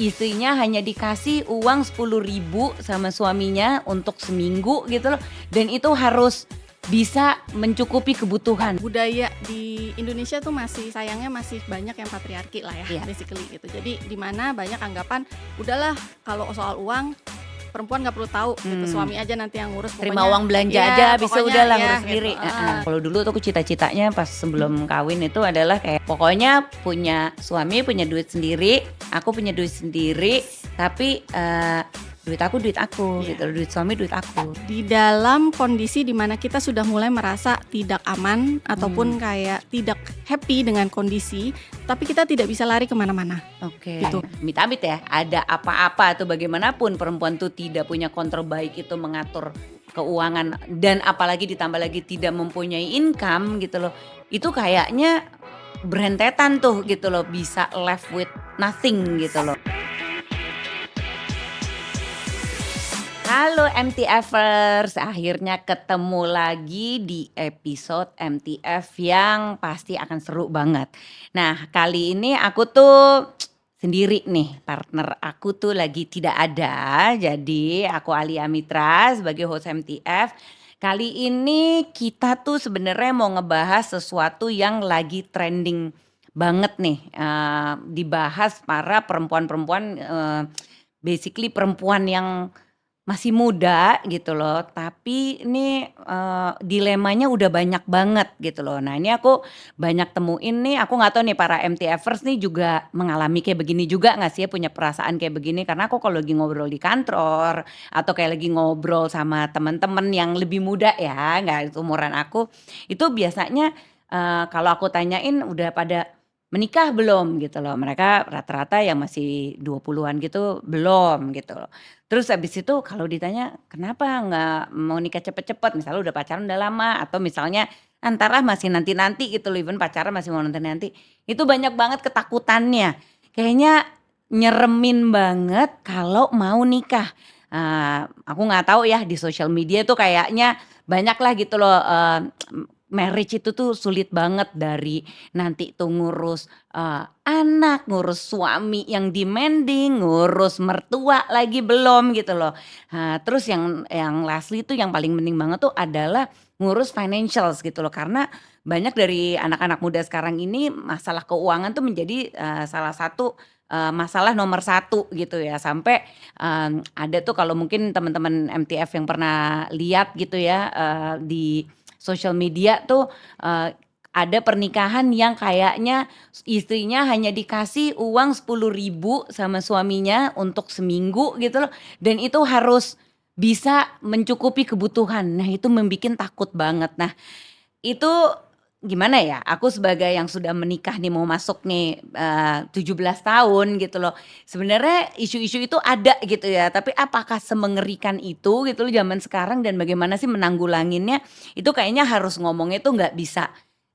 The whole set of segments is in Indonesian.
istrinya hanya dikasih uang 10.000 sama suaminya untuk seminggu gitu loh. Dan itu harus bisa mencukupi kebutuhan. Budaya di Indonesia tuh sayangnya masih banyak yang patriarki lah ya, Iya. basically gitu. Jadi di mana banyak anggapan, udahlah kalau soal uang perempuan nggak perlu tahu gitu, suami aja nanti yang ngurus. Terima uang belanja iya, aja bisa pokoknya udah lah ya, ngurus gitu. sendiri. Kalau dulu tuh aku cita-citanya pas sebelum kawin itu adalah kayak pokoknya punya suami punya duit sendiri, aku punya duit sendiri, tapi duit aku Iya. gitu, duit suami duit aku. Di dalam kondisi dimana kita sudah mulai merasa tidak aman ataupun kayak tidak happy dengan kondisi, tapi kita tidak bisa lari kemana-mana. Oke. Gitu. Amit-amit ya, ada apa-apa atau bagaimanapun perempuan tuh tidak punya kontrol baik itu mengatur keuangan dan apalagi ditambah lagi tidak mempunyai income gitu loh. Itu kayaknya berentetan tuh gitu loh, bisa left with nothing gitu loh. Halo MTFers, akhirnya ketemu lagi di episode MTF yang pasti akan seru banget. Nah kali ini aku tuh sendiri nih, partner aku tuh lagi tidak ada. Jadi aku Alia Mitra sebagai host MTF. Kali ini kita tuh sebenarnya mau ngebahas sesuatu yang lagi trending banget nih. Dibahas para perempuan-perempuan, basically perempuan yang masih muda gitu loh, tapi ini dilemanya udah banyak banget gitu loh. Nah ini aku banyak temuin nih, aku nggak tahu nih para MTFers nih juga mengalami kayak begini juga nggak sih ya, punya perasaan kayak begini. Karena aku kalau lagi ngobrol di kantor atau kayak lagi ngobrol sama teman-teman yang lebih muda ya, nggak umuran aku, itu biasanya kalau aku tanyain udah pada menikah belum gitu loh. Mereka rata-rata yang masih 20-an gitu belum gitu loh. Terus habis itu kalau ditanya kenapa nggak mau nikah cepet-cepet, misalnya udah pacaran udah lama atau misalnya antara masih nanti-nanti gitu loh, even pacaran masih mau nanti-nanti, itu banyak banget ketakutannya. Kayaknya nyeremin banget kalau mau nikah. Aku nggak tahu ya di sosial media tuh kayaknya banyak lah gitu loh, marriage itu tuh sulit banget dari nanti tuh ngurus anak, ngurus suami yang demanding, ngurus mertua lagi belum gitu loh. Terus yang lastly itu yang paling penting banget tuh adalah ngurus financials gitu loh. Karena banyak dari anak-anak muda sekarang ini masalah keuangan tuh menjadi salah satu masalah nomor satu gitu ya. Sampai ada tuh kalau mungkin teman-teman MTF yang pernah lihat gitu ya di sosial media tuh ada pernikahan yang kayaknya istrinya hanya dikasih uang 10.000 sama suaminya untuk seminggu gitu loh, dan itu harus bisa mencukupi kebutuhan. Nah itu membikin takut banget. Nah itu gimana ya, aku sebagai yang sudah menikah nih mau masuk nih 17 tahun gitu loh. Sebenarnya isu-isu itu ada gitu ya, tapi apakah semengerikan itu gitu loh zaman sekarang dan bagaimana sih menanggulanginnya, itu kayaknya harus ngomongnya tuh nggak bisa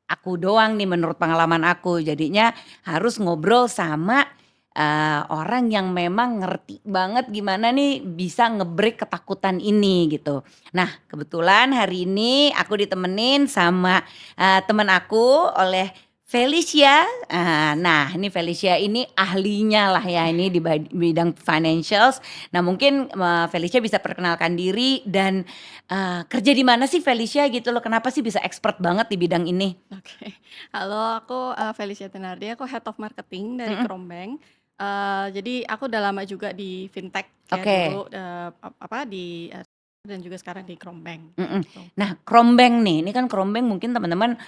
aku doang nih menurut pengalaman aku. Jadinya harus ngobrol sama orang yang memang ngerti banget gimana nih bisa nge-break ketakutan ini gitu. Nah kebetulan hari ini aku ditemenin sama teman aku oleh Felicia. Nah ini Felicia ini ahlinya lah ya ini di bidang financials. Nah mungkin Felicia bisa perkenalkan diri dan kerja di mana sih Felicia gitu loh, kenapa sih bisa expert banget di bidang ini? Oke. Halo, aku Felicia Tenardi, aku Head of Marketing dari Mhm. Krombank. Jadi aku udah lama juga di fintech ya Oke. dulu, di dan juga sekarang di Krombank Mhm. gitu. Nah Krombank nih, ini kan Krombank mungkin teman-teman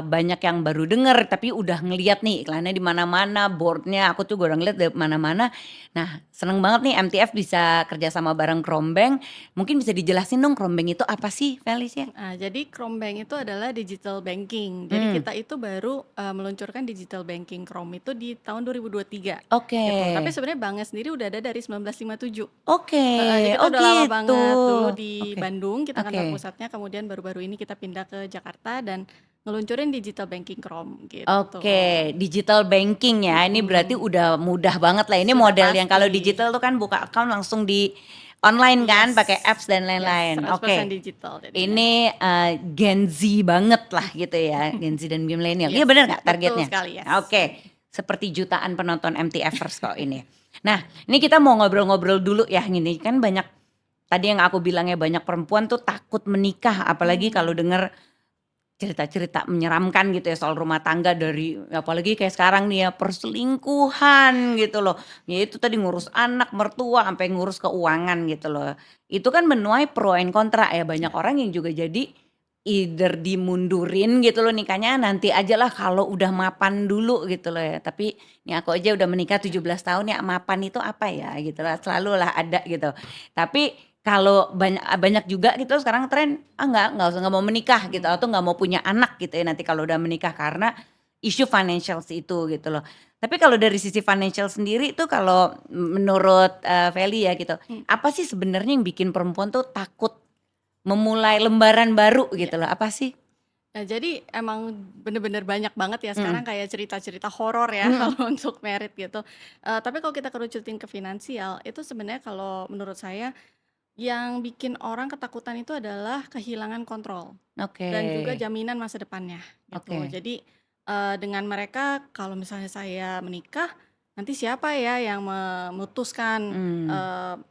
banyak yang baru denger tapi udah ngelihat nih iklannya di mana-mana, board-nya aku juga udah ngeliat di mana-mana. Nah seneng banget nih MTF bisa kerja sama bareng Krombank. Mungkin bisa dijelasin dong Krombank itu apa sih Felicia? Jadi Krombank itu adalah digital banking. Jadi Mhm. kita itu baru meluncurkan digital banking Krom itu di tahun 2023 Oke. gitu. Tapi sebenarnya banknya sendiri udah ada dari 1957. Oke, Jadi kita oh udah lama gitu. banget. Dulu di Oke. Bandung kita kantor Oke. pusatnya, kemudian baru-baru ini kita pindah ke Jakarta dan ngeluncurin digital banking Krom gitu. Oke, digital banking ya. Ini berarti Mhm. udah mudah banget lah. Ini Sudah model yang kalau pasti. digital tuh kan buka account langsung di online kan, Yes. pakai apps dan Yes, lain-lain. 100% Oke. digital jadinya. Ini Gen Z banget lah gitu ya, Gen Z dan milenial. Iya Yes, bener nggak betul targetnya? sekali, yes. Oke, seperti jutaan penonton MTFers kok ini. Nah, ini kita mau ngobrol-ngobrol dulu ya gini, kan banyak tadi yang aku bilangnya banyak perempuan tuh takut menikah, apalagi kalau Hmm. denger cerita-cerita menyeramkan gitu ya soal rumah tangga dari apalagi kayak sekarang nih ya perselingkuhan gitu loh. Ya itu tadi ngurus anak, mertua, sampai ngurus keuangan gitu loh. Itu kan menuai pro and kontra ya banyak Ya. orang yang juga jadi either dimundurin gitu loh nikahnya nanti aja lah kalau udah mapan dulu gitu loh ya. Tapi ini aku aja udah menikah 17 tahun ya mapan itu apa ya gitu lah selalu lah ada gitu. Tapi kalau banyak banyak juga gitu sekarang tren, nggak usah nggak mau menikah gitu Hmm. atau nggak mau punya anak gitu ya nanti kalau udah menikah karena isu financials itu gitu loh. Tapi kalau dari sisi financial sendiri tuh kalau menurut, Feli ya gitu, Hmm. apa sih sebenarnya yang bikin perempuan tuh takut memulai lembaran baru Ya. gitu loh, apa sih? Nah, jadi emang bener-bener banyak banget ya sekarang Mhm, kayak cerita-cerita horor ya mhm, kalau untuk merit gitu. Tapi kalau kita kerucutin ke finansial, itu sebenarnya kalau menurut saya yang bikin orang ketakutan itu adalah kehilangan kontrol oke, dan juga jaminan masa depannya gitu. oke, Jadi, dengan mereka kalau misalnya saya menikah, nanti siapa ya yang memutuskan, mmm,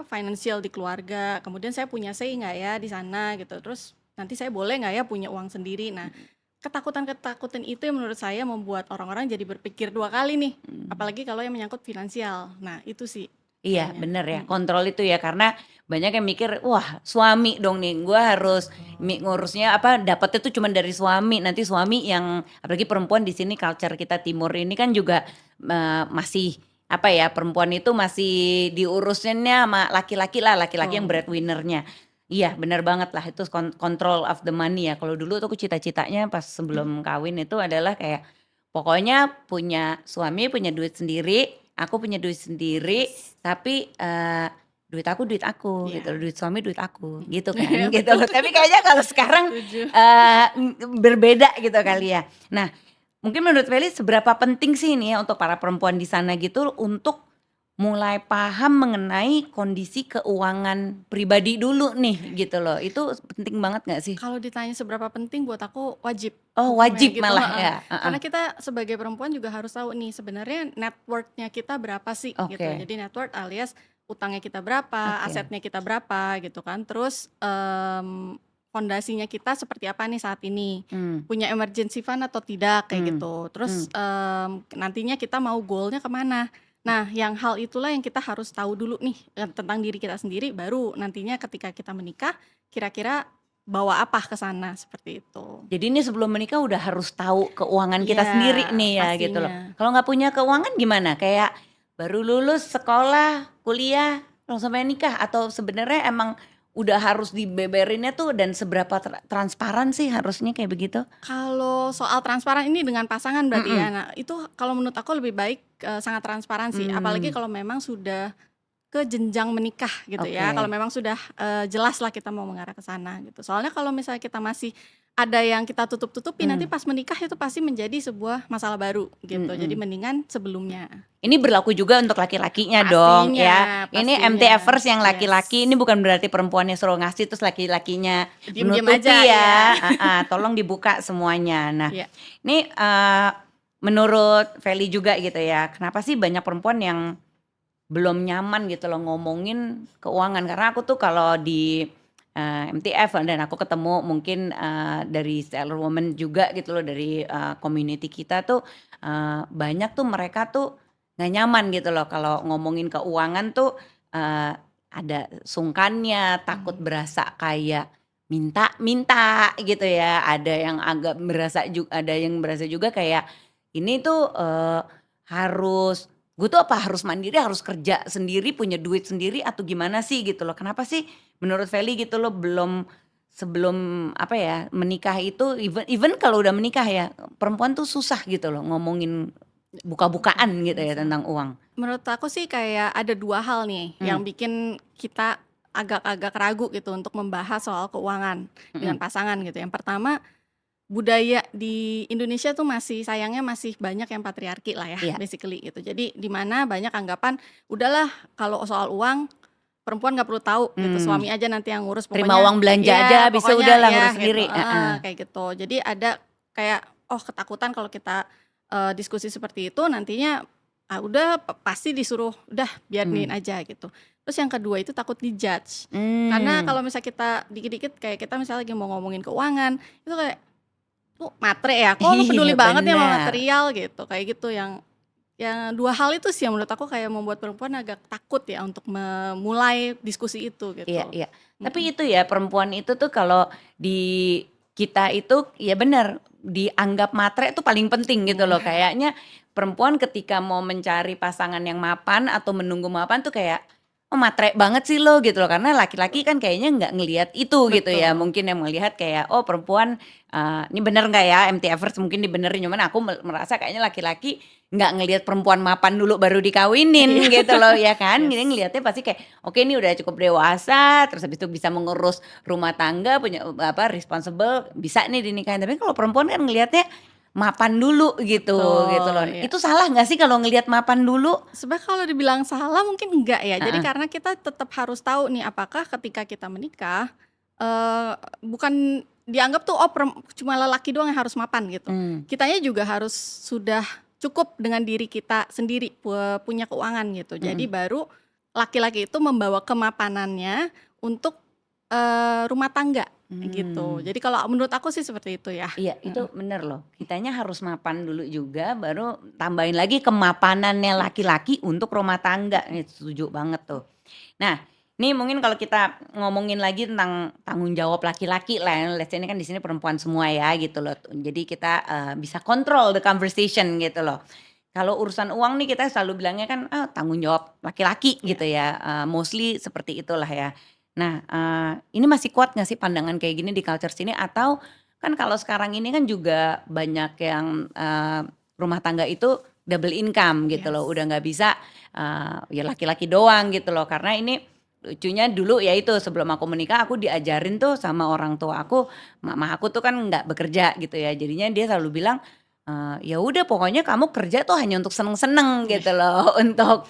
financial di keluarga, kemudian saya punya say nggak ya di sana gitu, terus nanti saya boleh nggak ya punya uang sendiri. Nah, mhm, ketakutan-ketakutan itu yang menurut saya membuat orang-orang jadi berpikir 2 kali nih, mmm. apalagi kalau yang menyangkut finansial. Nah, itu sih Iya kayaknya. bener ya, Mhm. kontrol itu ya karena banyak yang mikir, wah suami dong nih gua harus ngurusnya apa, dapetnya tuh cuman dari suami, nanti suami yang apalagi perempuan di sini culture kita timur ini kan juga, masih apa ya, perempuan itu masih diurusinnya sama laki-laki lah, laki-laki yang Betul. breadwinner-nya. Iya bener banget lah itu control of the money ya, kalau dulu tuh aku cita-citanya pas sebelum kawin itu adalah kayak, pokoknya punya suami punya duit sendiri, aku punya duit sendiri, Yes. tapi, duit aku gitu loh, Iya. duit suami duit aku, Mhm. gitu kan, Iya gitu betul. loh. Tapi kayaknya kalau sekarang, Setuju. berbeda gitu Mhm. kali ya. Nah, mungkin menurut Feli seberapa penting sih ini ya untuk para perempuan di sana gitu untuk mulai paham mengenai kondisi keuangan pribadi dulu nih Oke. gitu loh, itu penting banget nggak sih? Kalau ditanya seberapa penting buat aku wajib Oh hukumnya wajib gitu, malah heeh. ya? Heeh, Karena kita sebagai perempuan juga harus tahu nih sebenarnya net worth-nya kita berapa sih gitu. oke, Jadi net worth alias utangnya kita berapa, oke, asetnya kita berapa gitu kan. Terus, fondasinya kita seperti apa nih saat ini, mmm, punya emergency fund atau tidak kayak mmm, gitu. Terus, mmm. nantinya kita mau goal-nya ke mana. Nah, yang hal itulah yang kita harus tahu dulu nih, tentang diri kita sendiri baru nantinya ketika kita menikah kira-kira bawa apa ke sana, seperti itu. Jadi ini sebelum menikah udah harus tahu keuangan kita Iya, sendiri nih ya gitu loh. pastinya. Kalau nggak punya keuangan gimana? Kayak baru lulus sekolah, kuliah, langsung pengen nikah atau sebenarnya emang udah harus dibeberinnya tuh dan seberapa transparan sih harusnya kayak begitu? Kalau soal transparan ini dengan pasangan berarti ya. Mhm, Nah, itu kalau menurut aku lebih baik, sangat transparan sih, apalagi mmm, kalau memang sudah ke jenjang menikah gitu ya, kalau oke, memang sudah, jelas lah kita mau mengarah ke sana gitu. Soalnya kalau misalnya kita masih ada yang kita tutup-tutupi, nanti mmm, pas menikah itu pasti menjadi sebuah masalah baru gitu. Jadi mhm. mendingan sebelumnya, Ini berlaku juga untuk laki-lakinya dong pastinya ya. Ini pastinya, MTFers yang laki-laki ini yes. bukan berarti perempuannya suruh ngasih terus laki-lakinya Diem-diem aja, menutupi iya. ya, heeh, tolong dibuka semuanya. Nah, Iya. ini, menurut Feli juga gitu ya, kenapa sih banyak perempuan yang belum nyaman gitu loh ngomongin keuangan? Karena aku tuh kalau di, MTF dan aku ketemu mungkin, dari seller woman juga gitu loh dari, community kita tuh, banyak tuh mereka tuh nggak nyaman gitu loh kalau ngomongin keuangan tuh, eee, ada sungkannya, takut Mhm. berasa kayak minta-minta gitu ya, ada yang agak berasa ada yang berasa juga kayak ini tuh, harus gue tuh apa harus mandiri, harus kerja sendiri, punya duit sendiri atau gimana sih gitu loh. Kenapa sih menurut Feli gitu loh sebelum apa ya, menikah itu even even kalau udah menikah ya, perempuan tuh susah gitu loh ngomongin Oke, buka-bukaan gitu ya masalah. tentang uang. Menurut aku sih kayak ada 2 hal nih Mmm, yang bikin kita agak-agak ragu gitu untuk membahas soal keuangan dengan mhm, pasangan gitu. Yang pertama, budaya di Indonesia tuh masih sayangnya masih banyak yang patriarki lah ya iya, basically gitu. Jadi di mana banyak anggapan, udahlah kalau soal uang perempuan nggak perlu tahu gitu, mmm, suami aja nanti yang ngurus terima pokoknya uang belanja aja ya habis itu pokoknya udahlah ngurus ya gitu, sendiri, heeh, heeh, kayak gitu. Jadi ada kayak, oh ketakutan kalau kita, diskusi seperti itu nantinya udah pasti disuruh, udah biarin Mmm. aja gitu. Terus yang kedua itu takut di-judge. Karena Mmm. kalau misalnya kita dikit-dikit kayak kita misalnya lagi mau ngomongin keuangan, itu kayak, "Lu matre ya? Kok lu peduli Iya banget ya sama bener. material?" Gitu, kayak gitu. Yang 2 hal itu sih yang menurut aku kayak membuat perempuan agak takut ya untuk memulai diskusi itu Iya gitu. iya. Mhm. Tapi itu ya perempuan itu tuh kalau di kita itu ya bener, dianggap matre itu paling penting gitu loh. Iya. Kayaknya perempuan ketika mau mencari pasangan yang mapan atau menunggu mapan tuh kayak, "Oh matre banget sih lo," gitu loh. Karena laki-laki kan kayaknya nggak ngelihat itu gitu ya. Betul. Mungkin yang melihat kayak, oh perempuan, ini bener nggak ya MT-Evers mungkin dibenerin, cuman aku merasa kayaknya laki-laki nggak ngelihat perempuan mapan dulu baru dikawinin Iya. gitu loh, ya kan. Dia Yes. ngelihatnya pasti kayak, oke ini udah cukup dewasa, terus habis itu bisa mengurus rumah tangga, punya apa, responsible, bisa nih dinikahin. Tapi kalau perempuan kan ngelihatnya mapan dulu gitu loh. Betul, iya. Itu salah nggak sih kalau ngelihat mapan dulu? Sebenarnya kalau dibilang salah mungkin enggak ya. Jadi Heeh. karena kita tetap harus tahu nih apakah ketika kita menikah, eee, bukan dianggap tuh, oh cuma lelaki doang yang harus mapan gitu. Mmm. Kitanya juga harus sudah cukup dengan diri kita sendiri, punya keuangan gitu. Jadi Mhm. baru laki-laki itu membawa kemapanannya untuk, rumah tangga, gitu. Mmm. Jadi kalau menurut aku sih seperti itu ya. Iya, itu Heeh. bener loh. Kitanya harus mapan dulu juga, baru tambahin lagi kemapanannya laki-laki untuk rumah tangga. Setuju banget tuh. Nah, ini mungkin kalau kita ngomongin lagi tentang tanggung jawab laki-laki lah ya, let's say ini kan di sini perempuan semua ya gitu loh. Jadi kita, bisa kontrol the conversation gitu loh. Kalau urusan uang nih kita selalu bilangnya kan, tanggung jawab laki-laki Iya. gitu ya, mostly seperti itulah ya. Nah, ini masih kuat nggak sih pandangan kayak gini di culture sini atau kan kalau sekarang ini kan juga banyak yang, rumah tangga itu double income gitu loh, Yes. udah nggak bisa, ya laki-laki doang gitu loh. Karena ini lucunya dulu ya itu sebelum aku menikah aku diajarin tuh sama orang tua aku, mama aku tuh kan nggak bekerja gitu ya, jadinya dia selalu bilang, "Ya udah pokoknya kamu kerja tuh hanya untuk seneng-seneng Iya. gitu loh, untuk,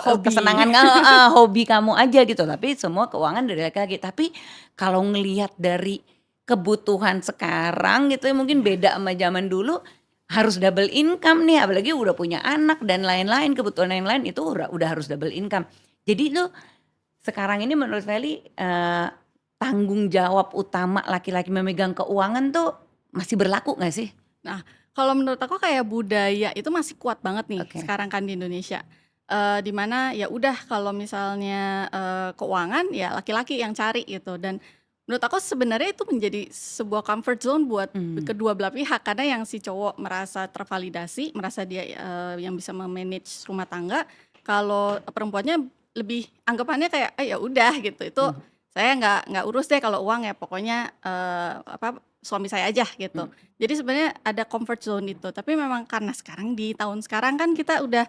Hobi. kesenangan heeh, hobi kamu aja gitu, tapi semua keuangan dari laki-laki." Tapi kalau ngelihat dari kebutuhan sekarang gitu ya mungkin Iya. beda sama zaman dulu, harus double income nih apalagi udah punya anak dan lain-lain, kebutuhan yang lain itu udah harus double income. Jadi itu sekarang ini menurut Feli, tanggung jawab utama laki-laki memegang keuangan tuh masih berlaku nggak sih? Nah, kalau menurut aku kayak budaya itu masih kuat banget nih Oke. sekarang kan di Indonesia, di mana ya udah kalau misalnya, keuangan ya laki-laki yang cari gitu dan menurut aku sebenarnya itu menjadi sebuah comfort zone buat Mmm. kedua belah pihak karena yang si cowok merasa tervalidasi, merasa dia, yang bisa me-manage rumah tangga, kalau perempuannya lebih anggapannya kayak, ya udah gitu, itu Mhm. saya nggak urus deh kalau uang ya pokoknya, suami saya aja gitu. Mhm. Jadi sebenarnya ada comfort zone itu, tapi memang karena sekarang di tahun sekarang kan kita udah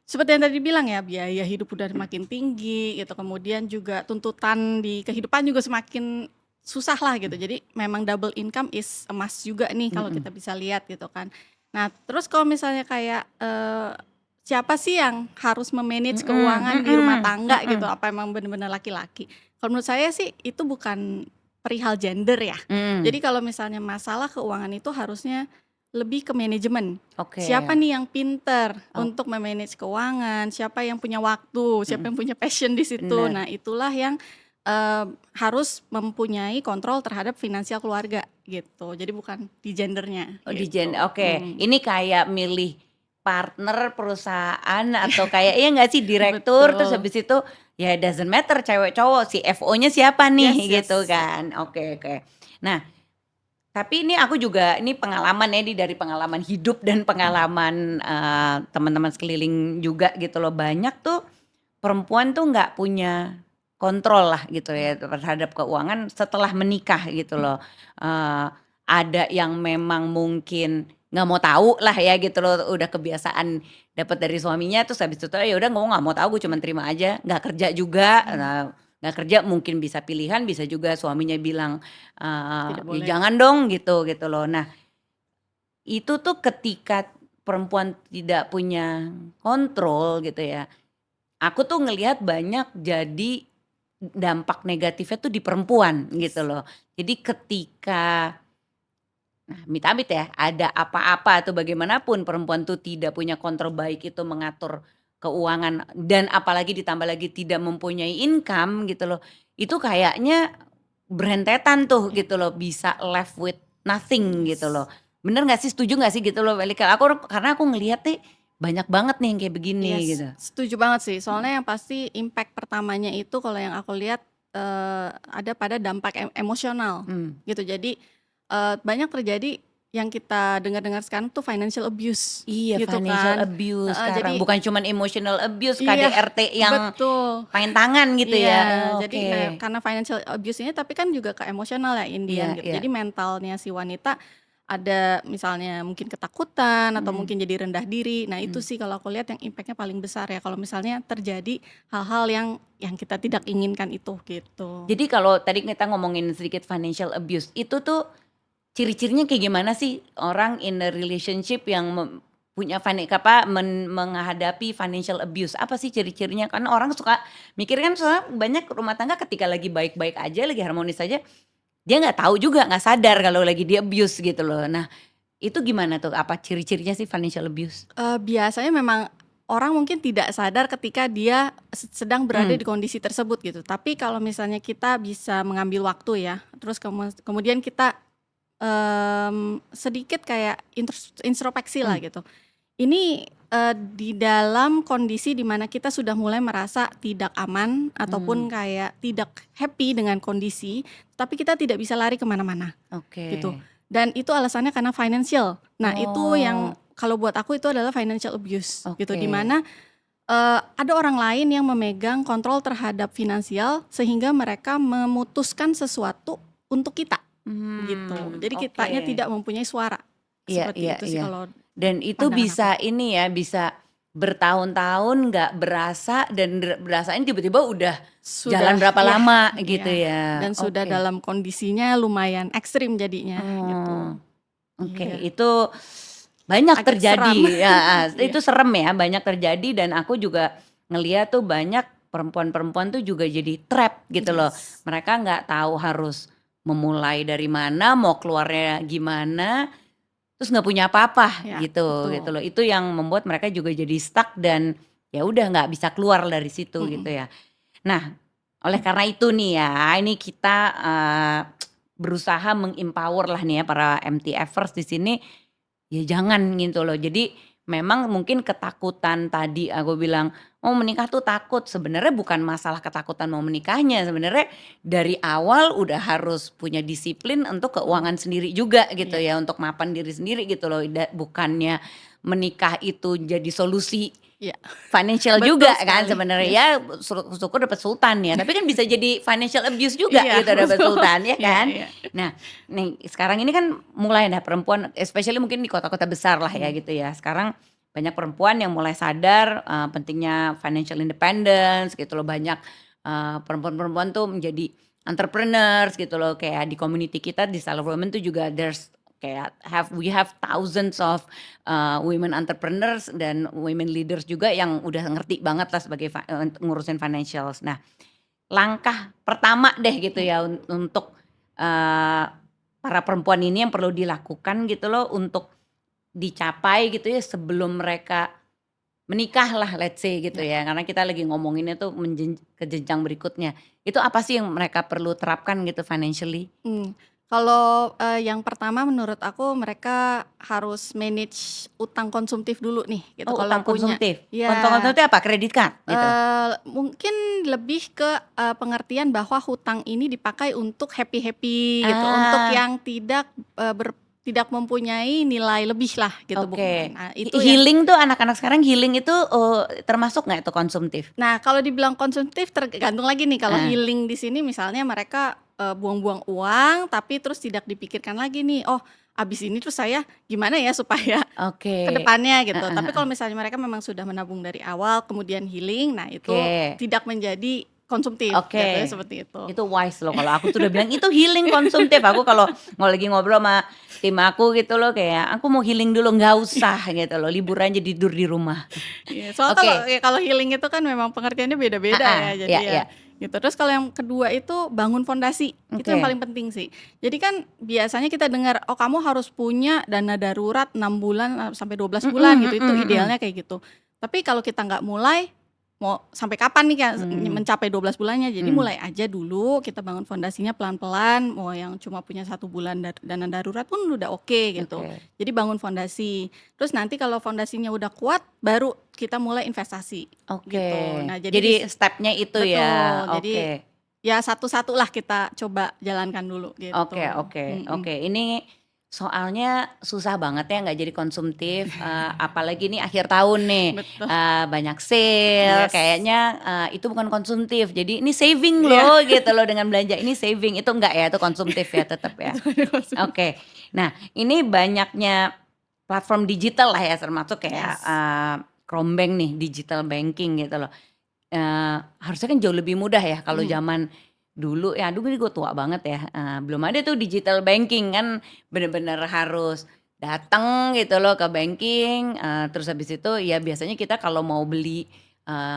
seperti yang tadi bilang ya, biaya hidup udah makin tinggi gitu, kemudian juga tuntutan di kehidupan juga semakin susah lah gitu. Jadi memang double income is a must juga nih kalau Mhm. kita bisa lihat gitu kan. Nah, terus kalau misalnya kayak, siapa sih yang harus me-manage Mhm keuangan di rumah mhm tangga gitu, mhm. apa emang bener-bener laki-laki? Kalau menurut saya sih itu bukan perihal gender ya. Mmm. Jadi kalau misalnya masalah keuangan itu harusnya lebih ke manajemen. Siapa Oke. nih yang pinter Oh. untuk me-manage keuangan, siapa yang punya waktu, siapa Mhm. yang punya passion di situ. Bener. Nah, itulah yang, harus mempunyai kontrol terhadap finansial keluarga gitu. Jadi bukan di gendernya Oh gitu. oke. Ini kayak milih partner perusahaan atau kayak iya nggak sih direktur terus Betul. habis itu ya doesn't matter cewek cowok, CFO-nya siapa Yes, nih gitu yes. kan. Oke oke. Nah, tapi ini aku juga ini pengalaman ya, ini dari pengalaman hidup dan pengalaman, teman-teman sekeliling juga gitu loh. Banyak tuh perempuan tuh nggak punya kontrol lah gitu Iya. ya terhadap keuangan setelah menikah gitu loh. Eee, ada yang memang mungkin nggak mau tahu lah ya gitu loh, udah kebiasaan dapat dari suaminya terus habis itu, ya udah nggak mau tahu gue cuman terima aja, nggak kerja juga, Mhm. nggak kerja mungkin bisa pilihan, bisa juga suaminya bilang, Tidak "Ya boleh. jangan dong," gitu loh. Nah, itu tuh ketika perempuan tidak punya kontrol gitu ya, aku tuh ngelihat banyak jadi dampak negatifnya tuh di perempuan gitu Yes. loh. Jadi ketika Nah, amit-amit ya, ada apa-apa atau bagaimanapun perempuan tuh tidak punya kontrol baik itu mengatur keuangan dan apalagi ditambah lagi tidak mempunyai income gitu loh. Itu kayaknya berentetan tuh Ya, gitu loh, bisa left with nothing gitu yes. loh. Bener nggak sih, setuju nggak sih gitu loh Melika? Karena aku ngelihat nih banyak banget nih yang kayak begini Yes, gitu. setuju banget sih. Mhm, Soalnya yang pasti impact pertamanya itu kalau yang aku lihat, ada pada dampak emosional, mmm. gitu. Jadi, banyak terjadi yang kita dengar-dengar sekarang tuh financial abuse, Iya, gitu financial kan. abuse Heeh, sekarang, jadi bukan cuman emotional abuse, iya, KDRT yang betul. main tangan gitu Iya, ya? jadi Oke. karena financial abuse ini tapi kan juga ke emosional ya Iya Indian gitu. iya, Jadi mentalnya si wanita ada misalnya mungkin ketakutan atau mhm mungkin jadi rendah diri. Nah itu mhm. sih kalau aku lihat yang impact-nya paling besar ya kalau misalnya terjadi hal-hal yang kita tidak inginkan itu gitu. Jadi kalau tadi kita ngomongin sedikit financial abuse, itu tuh ciri-cirinya kayak gimana sih orang in a relationship yang punya menghadapi financial abuse, apa sih ciri-cirinya? Karena orang suka mikir kan soalnya banyak rumah tangga ketika lagi baik-baik aja, lagi harmonis aja, dia nggak tahu juga, nggak sadar kalau lagi di-abuse gitu loh. Nah, itu gimana tuh, apa ciri-cirinya sih financial abuse? Biasanya memang orang mungkin tidak sadar ketika dia sedang berada Mmm, di kondisi tersebut gitu. Tapi kalau misalnya kita bisa mengambil waktu ya, terus kemudian kita, sedikit kayak introspeksi lah mmm, gitu. Ini, di dalam kondisi di mana kita sudah mulai merasa tidak aman mmm, ataupun kayak tidak happy dengan kondisi, tapi kita tidak bisa lari kemana mana oke. gitu. Dan itu alasannya karena financial. Nah itu yang Oh, kalau buat aku itu adalah financial abuse gitu, oke. di mana, ada orang lain yang memegang kontrol terhadap finansial sehingga mereka memutuskan sesuatu untuk kita, gitu. Jadi Oke. kitanya tidak mempunyai suara, Iya seperti iya itu sih iya. kalau Dan itu pandangan aku. bisa ini ya, bisa bertahun-tahun nggak berasa dan berasain tiba-tiba udah Sudah jalan berapa ya, lama gitu iya, ya, dan sudah oke. dalam kondisinya lumayan ekstrim jadinya gitu. Oh, oke. Iya, Itu banyak agak terjadi, seram. heeh, Iya, itu serem ya, banyak terjadi dan aku juga ngeliat tuh banyak perempuan-perempuan tuh juga jadi trap gitu loh. yes, Mereka nggak tahu harus memulai dari mana, mau keluarnya gimana. Terus nggak punya apa-apa ya gitu betul, loh. Itu yang membuat mereka juga jadi stuck dan ya udah nggak bisa keluar dari situ gitu mhm, ya. Nah, oleh karena itu nih ya, ini kita, berusaha meng-empower lah nih ya para MTFers di sini, ya jangan gitu loh. Jadi memang mungkin ketakutan tadi aku bilang, "Oh menikah tuh takut." Sebenarnya bukan masalah ketakutan mau menikahnya, sebenarnya dari awal udah harus punya disiplin untuk betul, keuangan sendiri juga gitu iya, ya, untuk mapan diri sendiri gitu loh. Bukannya menikah itu jadi solusi iya, financial betul juga kan sekali, sebenarnya yes, ya, syukur dapat sultan ya, tapi kan bisa jadi financial abuse juga iya gitu dapat betul, sultan ya iya kan. iya, Nah, nih sekarang ini kan mulai nah perempuan especially mungkin di kota-kota besar lah ya mhm, gitu ya. Sekarang banyak perempuan yang mulai sadar, pentingnya financial independence gitu loh. Banyak, perempuan-perempuan tuh menjadi entrepreneurs gitu loh. Kayak di community kita di Stellar Women tuh juga we have thousands of, women entrepreneurs dan women leaders juga yang udah ngerti banget lah sebagai ngurusin financials. Nah, langkah pertama deh gitu mhm. ya untuk, para perempuan ini yang perlu dilakukan gitu loh untuk dicapai gitu ya sebelum mereka menikah lah let's say gitu Ya, ya, karena kita lagi ngomonginnya tuh ke jenjang berikutnya. Itu apa sih yang mereka perlu terapkan gitu financially? kalau, yang pertama menurut aku mereka harus manage utang konsumtif dulu nih gitu Oh kalau utang punya. konsumtif? Utang Ya, konsumtif apa? Kredit card gitu? mungkin lebih ke, pengertian bahwa hutang ini dipakai untuk happy-happy gitu, untuk Ah, yang tidak mempunyai nilai lebih lah gitu oke. nah itu yang. Healing tuh anak-anak sekarang healing itu, termasuk nggak itu konsumtif? Nah, kalau dibilang konsumtif tergantung lagi nih, kalau Heeh, healing di sini misalnya mereka, buang-buang uang, tapi terus tidak dipikirkan lagi nih, "Oh, abis ini terus saya gimana ya supaya oke. ke depannya," gitu. Heeh Tapi heeh. kalau misalnya mereka memang sudah menabung dari awal, kemudian healing, nah itu Oke. tidak menjadi konsumtif, Oke. jatuhnya seperti itu. Itu wise loh kalau aku tuh udah bilang itu healing konsumtif. Aku kalau mau lagi ngobrol sama tim aku gitu loh kayak aku mau healing dulu nggak usah gitu loh libur aja tidur di rumah. Iya, soalnya Oke, kalau healing itu kan memang pengertiannya beda-beda ya, jadi ya ya ya, gitu. Terus kalau yang kedua itu bangun fondasi, itu yang oke, paling penting sih. Jadi kan biasanya kita dengar, oh kamu harus punya dana darurat 6 bulan sampai 12 bulan gitu, itu mhm. idealnya kayak gitu. Tapi kalau kita nggak mulai, mau sampai kapan nih kan Mmm, mencapai 12 bulannya, jadi mmm, mulai aja dulu, kita bangun fondasinya pelan-pelan, mau yang cuma punya 1 bulan dana darurat pun udah oke gitu. oke, Jadi bangun fondasi. Terus nanti kalau fondasinya udah kuat, baru kita mulai investasi oke. gitu. Nah, jadi Jadi step-nya itu ya, betul. Jadi oke. ya satu-satulah kita coba jalankan dulu Oke gitu. oke Mhm. oke. Ini soalnya susah banget ya nggak jadi konsumtif, apalagi nih akhir tahun nih, Betul. banyak sale Yes. kayaknya, itu bukan konsumtif jadi ini saving Iya. loh gitu loh dengan belanja ini saving itu enggak ya itu konsumtif ya tetap ya? Itu ada konsumsi. Oke. Nah ini banyaknya platform digital lah ya termasuk kayak, Yes. Krombank nih digital banking gitu loh. Harusnya kan jauh lebih mudah ya kalau Mhm. zaman dulu ya aduh ini gue tua banget ya, belum ada tuh digital banking kan bener-bener harus datang gitu loh ke banking, terus habis itu ya biasanya kita kalau mau beli,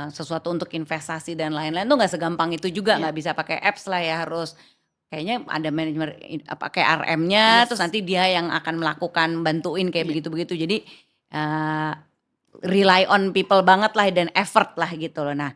sesuatu untuk investasi dan lain-lain tuh nggak segampang itu juga, Iya. nggak bisa pakai apps lah ya harus kayaknya ada manajemen pakai RM-nya terus Yes. nanti dia yang akan melakukan bantuin kayak Iya. begitu-begitu jadi, eee, rely on people banget lah dan effort lah gitu loh. Nah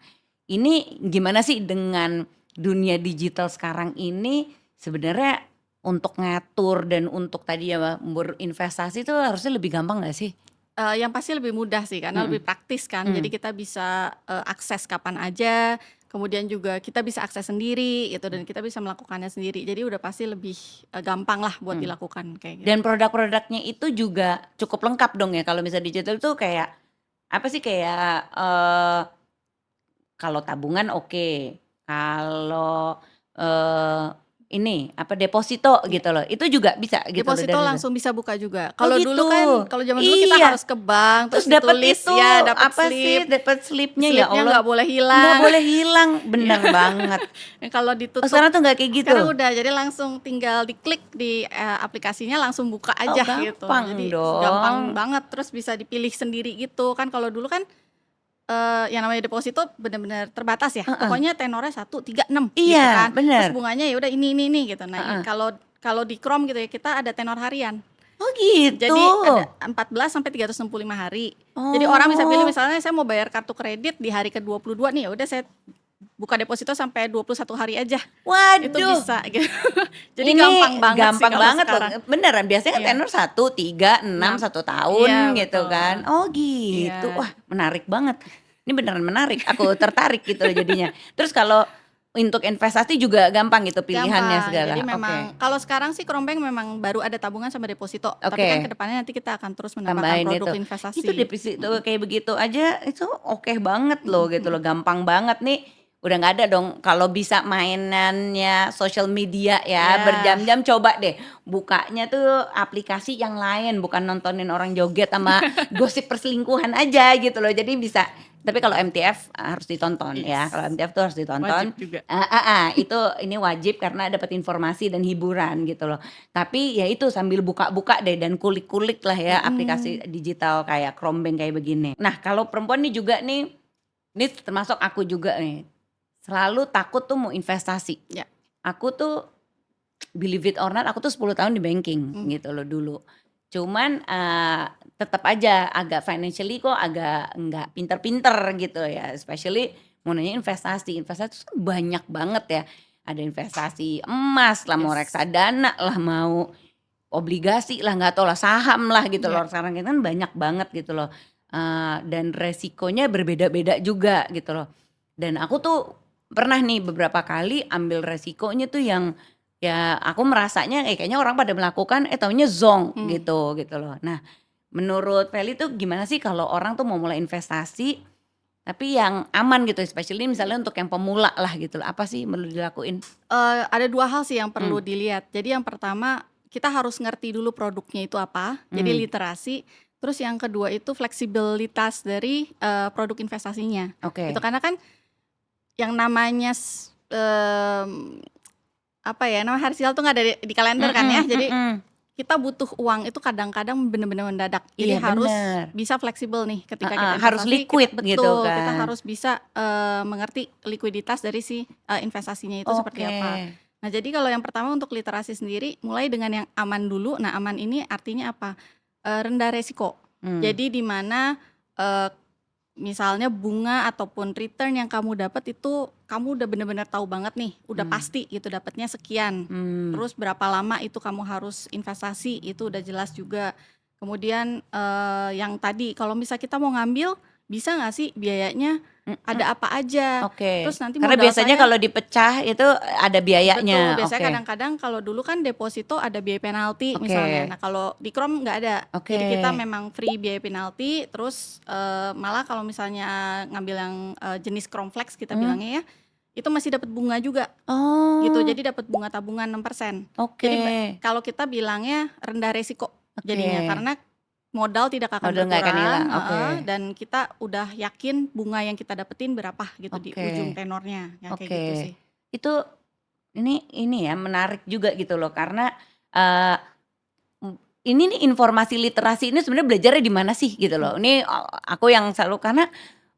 ini gimana sih dengan dunia digital sekarang ini sebenarnya untuk ngatur dan untuk tadi ya berinvestasi itu harusnya lebih gampang nggak sih? Yang pasti lebih mudah sih karena lebih Mhm, praktis kan. Jadi mmm, kita bisa, akses kapan aja, kemudian juga kita bisa akses sendiri gitu dan kita bisa melakukannya sendiri. Jadi udah pasti lebih, gampang lah buat mhm. dilakukan kayak Dan gitu. produk-produknya itu juga cukup lengkap dong ya kalau misalnya digital tuh kayak apa sih kayak, kalau tabungan oke, kalau, eee, ini apa deposito Iya. gitu loh, itu juga bisa gitu loh Deposito dari situ? langsung bisa buka juga. Oh Kalau gitu? dulu kan kalau zaman dulu kita Iya. harus ke bank, Terus terus dapat ditulis itu, ya dapat apa sih, slip, dapat slipnya ya slipnya Allah, nggak boleh nggak hilang. boleh hilang, Iya. bener banget. Kalau Oh ditutup sekarang tuh nggak kayak gitu? sekarang udah, jadi langsung tinggal diklik di, aplikasinya langsung buka Oh aja gitu. gampang Jadi dong. gampang banget, terus bisa dipilih sendiri gitu. Kan kalau dulu kan, yang namanya deposito benar-benar terbatas ya, Heeh. pokoknya tenornya 1, 3, 6 gitu Iya kan. Terus bener, bunganya ya udah ini gitu. Nah heeh. kalau kalau di Chrome gitu ya, kita ada tenor harian. Oh gitu? Jadi ada 14 sampai 365 hari. Jadi orang bisa pilih Oh, misalnya saya mau bayar kartu kredit di hari ke-22 nih, ya udah saya buka deposito sampai 21 hari aja, itu waduh, bisa gitu. Jadi gampang ini banget sih gampang kalau banget loh, sekarang. beneran biasanya kan Iya, tenor 1, 3, 6, 6. 1 Iya tahun gitu betul, kan. Oh iya, gitu, wah menarik banget. Ini beneran menarik, aku tertarik gitu loh jadinya. Terus kalau untuk investasi juga gampang gitu pilihannya gampang. Jadi segala? memang Oke. kalau sekarang sih Krombank memang baru ada tabungan sama deposito, tapi kan ke Oke, depannya nanti kita akan terus menambahkan tambahin produk itu. Itu investasi. deposito Mhm, kayak begitu aja itu oke banget mhm loh gitu mhm. loh, gampang banget nih. Udah nggak ada dong kalau bisa mainannya sosial media ya, Iya, berjam-jam coba deh bukanya tuh aplikasi yang lain, bukan nontonin orang joget sama gosip perselingkuhan aja gitu loh. Jadi bisa tapi kalau MTF harus ditonton ya, kalau yes, MTF tuh harus wajib ditonton. juga. Itu ini wajib karena dapat informasi dan hiburan gitu loh. Tapi ya itu sambil buka-buka deh dan kulik-kulik lah ya aplikasi Mhm, digital kayak Chromeband kayak begini. Nah kalau perempuan nih juga nih, ini termasuk aku juga nih, selalu takut tuh mau investasi. ya, Aku tuh believe it or not aku tuh 10 tahun di banking mmm, gitu loh dulu. Cuman, tetep aja agak financially kok agak nggak pinter-pinter gitu ya, especially mau nanya investasi. Investasi tuh banyak banget ya, ada investasi emas lah, mau yes, reksadana lah, mau obligasi lah, nggak tahu lah, saham lah gitu iya. loh. Sekarang ini kan banyak banget gitu loh, dan resikonya berbeda-beda juga gitu loh. Dan aku tuh pernah nih beberapa kali ambil resikonya tuh yang ya aku merasanya, kayaknya orang pada melakukan, taunya zonk Mmm, gitu loh. Nah menurut Feli tuh gimana sih kalau orang tuh mau mulai investasi, tapi yang aman gitu especially iya. misalnya untuk yang pemula lah gitu loh, apa sih yang perlu dilakuin? Ada 2 hal sih yang Mmm, perlu dilihat. Jadi yang pertama, kita harus ngerti dulu produknya itu apa, jadi mmm, literasi. Terus yang kedua itu fleksibilitas dari, produk investasinya. Itu oke, karena kan yang namanya apa ya, nama hari sial tuh nggak ada di kalender kan ya. Mhm Jadi mhm. kita butuh uang itu kadang-kadang bener-bener mendadak. Jadi Iya harus bener, bisa fleksibel nih ketika heeh, kita harus investasi, liquid gitu betul, kita kan. harus bisa mengerti likuiditas dari si investasinya itu seperti Oke, apa. Nah, jadi kalau yang pertama untuk literasi sendiri mulai dengan yang aman dulu. Nah, aman ini artinya apa? Rendah resiko. mmm, Jadi di mana misalnya bunga ataupun return yang kamu dapat itu kamu udah bener-bener tahu banget nih, udah mmm, pasti gitu dapatnya sekian. mmm, Terus berapa lama itu kamu harus investasi itu udah jelas juga. Kemudian yang tadi kalau misal kita mau ngambil bisa nggak sih biayanya mhm, ada apa aja. oke. Terus nanti Karena modal biasanya saya kalau dipecah itu ada betul, biayanya, biasanya oke kadang-kadang kalau dulu kan deposito ada biaya penalti oke misalnya. Nah, kalau di Chrome nggak ada. oke, Jadi kita memang free biaya penalti, terus malah kalau misalnya ngambil yang jenis Chrome Flex kita mmm, bilangnya ya, itu masih dapat bunga juga gitu. oh, Jadi dapat bunga tabungan 6%. oke Jadi kalau kita bilangnya rendah resiko oke, jadinya karena modal tidak akan modal nggak akan hilang, berkurang, oke heeh, dan kita udah yakin bunga yang kita dapetin berapa gitu di oke ujung tenornya, ya kayak oke. gitu sih. Itu ini ya menarik juga gitu loh karena, eee ini nih informasi literasi ini sebenarnya belajarnya di mana sih gitu Mhm. loh. Ini, aku yang selalu karena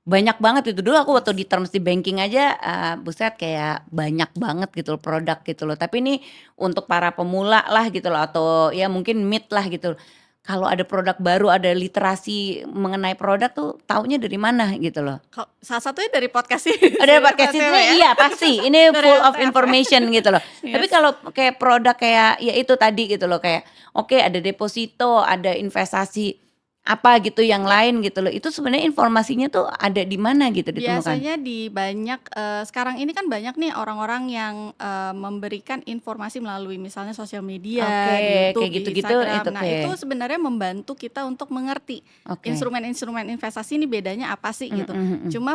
banyak banget itu. Dulu aku waktu Yes. di terms di banking aja, buset kayak banyak banget gitu loh produk gitu loh. Tapi ini untuk para pemula lah gitu loh atau ya mungkin mid lah gitu. Kalau ada produk baru, ada literasi mengenai produk tuh taunya dari mana gitu loh. Salah satunya dari podcast ini Ada sih, podcast PTW ini ya, iya pasti, ini dari full of MTF ya. information gitu loh. Tapi Yes. kalau kayak produk kayak ya itu tadi gitu loh kayak, oke ada deposito, ada investasi apa gitu yang Ya, lain gitu loh, itu sebenarnya informasinya tuh ada di mana gitu ditemukan? biasanya di banyak sekarang ini kan banyak nih orang-orang yang memberikan informasi melalui misalnya sosial Oke, media, di YouTube, kayak di gitu-gitu itu Instagram. Nah, oke. itu sebenarnya membantu kita untuk mengerti Oke. instrumen-instrumen investasi ini bedanya apa sih Mhm gitu. mhm. Cuma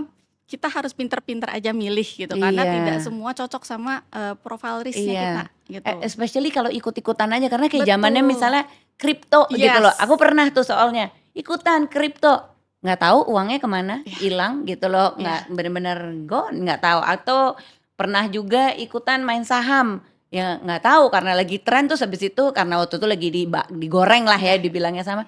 kita harus pinter-pinter aja milih gitu karena Iya tidak semua cocok sama profile risknya kita iya. gitu. Especially kalau ikut-ikutan aja karena kayak zamannya Betul. misalnya kripto gitu loh, Yes. aku pernah tuh soalnya, ikutan kripto, nggak tahu uangnya kemana, Ya, hilang gitu loh, ya. nggak bener-bener gone, nggak tahu. Atau pernah juga ikutan main saham, ya nggak tahu karena lagi tren terus habis itu karena waktu itu lagi digoreng lah ya Iya. dibilangnya sama.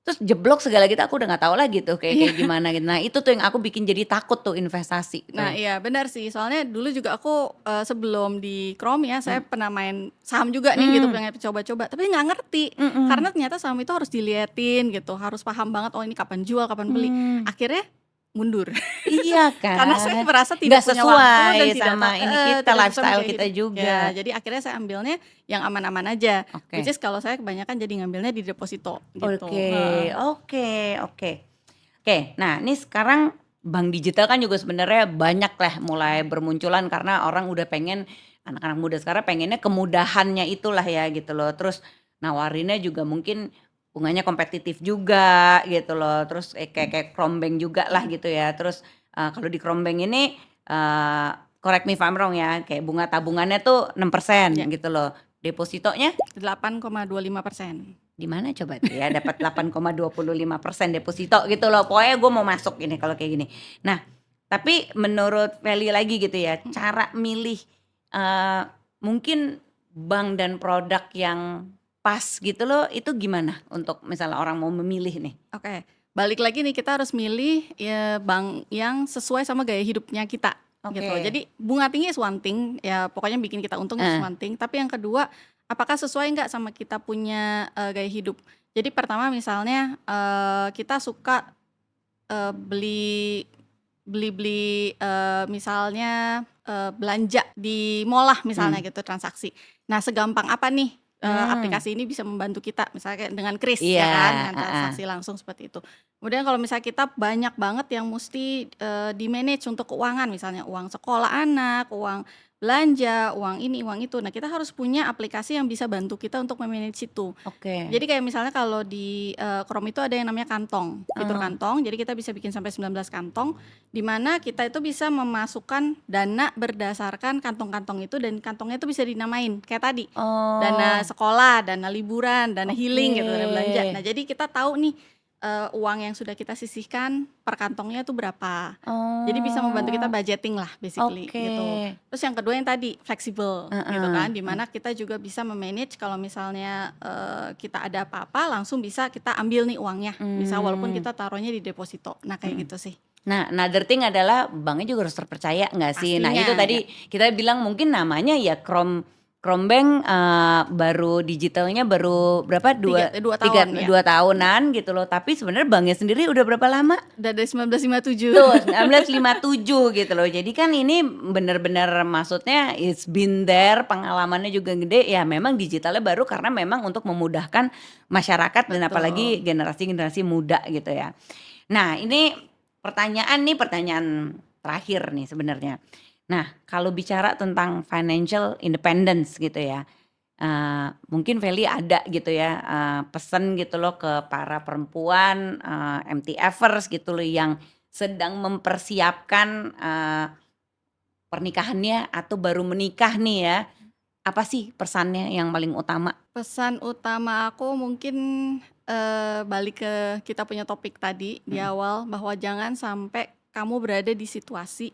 Terus jeblok segala gitu aku udah nggak tahu lagi tuh kayak kayak Iya. gimana gitu. Nah itu tuh yang aku bikin jadi takut tuh investasi Nah, tuh. iya benar sih. Soalnya dulu juga aku sebelum di Chrome ya, saya Mmm, pernah main saham juga nih gitu, mmm, pengen coba-coba, tapi nggak ngerti. mhm, Karena ternyata saham itu harus diliatin gitu, harus paham banget, oh ini kapan jual, kapan beli. mmm, Akhirnya mundur. iya Karena saya kan, merasa tidak nggak punya waktu sesuai dan tidak sama ini kita, tidak sesuai sama lifestyle gaya kita hidup. Ya, juga. jadi akhirnya saya ambilnya yang aman-aman aja. Which Oke is kalau saya kebanyakan jadi ngambilnya di deposito gitu. oke Heeh. oke oke. Oke, nah ini sekarang bank digital kan juga sebenarnya banyak lah mulai bermunculan karena orang udah pengen anak-anak muda sekarang pengennya kemudahannya itulah ya gitu loh. Terus nawarinnya juga mungkin bunganya kompetitif juga gitu loh. Terus kayak kayak Krombank juga lah Mhm. gitu ya. Terus kalau di Krombank ini eh, correct me if I'm wrong ya, kayak bunga tabungannya tuh 6% Ya, gitu loh. Depositonya 8,25%. di mana coba tuh ya dapat 8,25% deposito gitu loh, pokoknya gue mau masuk ini kalau kayak gini. Nah, tapi menurut Feli lagi gitu ya, Mhm. cara milih, eee, mungkin bank dan produk yang pas gitu loh, itu gimana untuk misalnya orang mau memilih nih? Oke, balik lagi nih kita harus milih ya bank yang sesuai sama gaya hidupnya kita gitu. Oke, Jadi bunga tinggi is one thing, ya pokoknya bikin kita untung itu heeh, one thing. Tapi yang kedua, apakah sesuai nggak sama kita punya gaya hidup. Jadi pertama misalnya kita suka beli beli-bli misalnya belanja di mall lah misalnya mmm, gitu transaksi. Nah, segampang apa nih mmm, aplikasi ini bisa membantu kita misalnya kayak dengan Kris iya, ya kan, dengan heeh, transaksi langsung seperti itu. Kemudian kalau misalnya kita banyak banget yang musti di-manage untuk keuangan misalnya uang sekolah anak, uang belanja, uang ini, uang itu. Nah, kita harus punya aplikasi yang bisa bantu kita untuk me-manage itu. oke, Jadi kayak misalnya kalau di Chrome itu ada yang namanya kantong, fitur heeh, kantong. Jadi kita bisa bikin sampai 19 kantong, di mana kita itu bisa memasukkan dana berdasarkan kantong-kantong itu dan kantongnya itu bisa dinamain kayak tadi. Dana oh, sekolah, dana liburan, dana oke, healing gitu, dana belanja. Nah, jadi kita tahu nih uang yang sudah kita sisihkan per kantongnya itu berapa. Jadi bisa membantu kita Oh, budgeting lah basically oke. gitu. Terus yang kedua yang tadi fleksibel gitu Heeh, kan, dimana kita juga bisa memanage kalau misalnya kita ada apa-apa langsung bisa kita ambil nih uangnya, bisa walaupun mmm, kita taruhnya di deposito. Nah kayak mhm. gitu sih. Nah, another thing adalah banknya juga harus terpercaya nggak sih? Nah, itu Pastinya ya. tadi kita bilang mungkin namanya ya Krombank, baru digitalnya baru berapa, Tiga, 2 dua 3 tahun ya. 2 tahunan gitu loh, tapi sebenarnya banknya sendiri udah berapa lama? Udah dari 1957. Tuh, 1957 gitu loh. Jadi kan ini bener-bener maksudnya it's been there, pengalamannya juga gede, ya memang digitalnya baru karena memang untuk memudahkan masyarakat dan Betul. apalagi generasi-generasi muda gitu ya. Nah, ini pertanyaan terakhir nih sebenarnya. Nah, kalau bicara tentang financial independence gitu ya, mungkin Feli ada gitu ya, pesan gitu loh ke para perempuan, MTFers gitu loh yang sedang mempersiapkan, pernikahannya atau baru menikah nih ya, apa sih pesannya yang paling utama? Pesan utama aku mungkin balik ke kita punya topik tadi di Mhm, awal bahwa jangan sampai kamu berada di situasi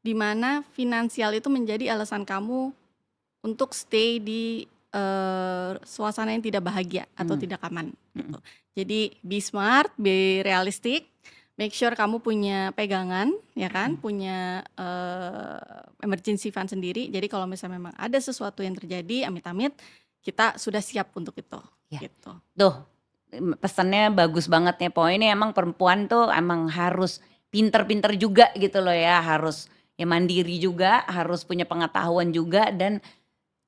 di mana finansial itu menjadi alasan kamu untuk stay di suasana yang tidak bahagia atau mmm, tidak aman mhm, gitu. Jadi be smart, be realistic, make sure kamu punya pegangan ya kan, mhm, punya emergency fund sendiri. Jadi kalau misalnya memang ada sesuatu yang terjadi amit-amit, kita sudah siap untuk itu iya. gitu. Tuh, pesannya bagus banget nih, poinnya emang perempuan tuh emang harus pinter-pinter juga gitu loh ya, harus ya mandiri juga, harus punya pengetahuan juga dan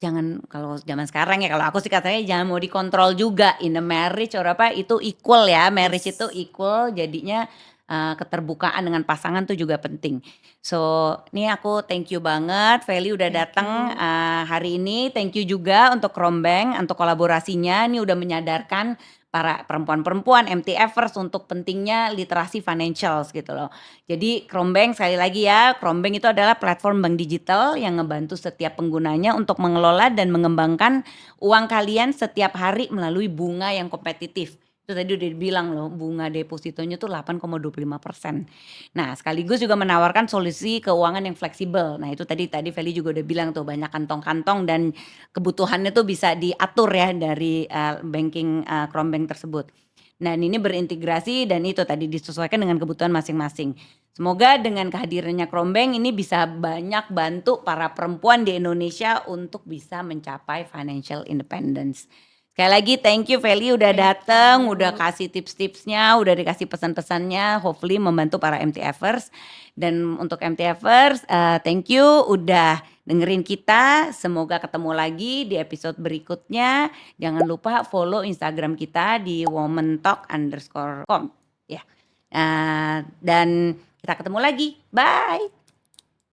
jangan kalau zaman sekarang ya kalau aku sih katanya jangan mau dikontrol juga in a marriage or apa itu equal ya, marriage itu Yes. equal jadinya, keterbukaan dengan pasangan tuh juga penting. So, ini aku thank you banget Feli udah Thank datang, you. hari ini, thank you juga untuk Rombeng untuk kolaborasinya, ini udah menyadarkan para perempuan-perempuan MTFers untuk pentingnya literasi financials gitu loh. Jadi Krombeng sekali lagi ya, Krombeng itu adalah platform bank digital yang ngebantu setiap penggunanya untuk mengelola dan mengembangkan uang kalian setiap hari melalui bunga yang kompetitif. Itu tadi udah dibilang loh, bunga depositonya tuh 8,25%. Nah, sekaligus juga menawarkan solusi keuangan yang fleksibel. Nah, itu tadi tadi Feli juga udah bilang tuh banyak kantong-kantong dan kebutuhannya tuh bisa diatur ya dari, banking, Krombeng tersebut. Nah, ini berintegrasi dan itu tadi disesuaikan dengan kebutuhan masing-masing. Semoga dengan kehadirannya Krombeng ini bisa banyak bantu para perempuan di Indonesia untuk bisa mencapai financial independence. Sekali lagi thank you Feli udah Thank dateng, udah you. kasih tips-tipsnya, udah dikasih pesan-pesannya, hopefully membantu para MTFers. Dan untuk MTFers, thank you udah dengerin kita. Semoga ketemu lagi di episode berikutnya. Jangan lupa follow Instagram kita di womentalk_com ya. Dan kita ketemu lagi. Bye.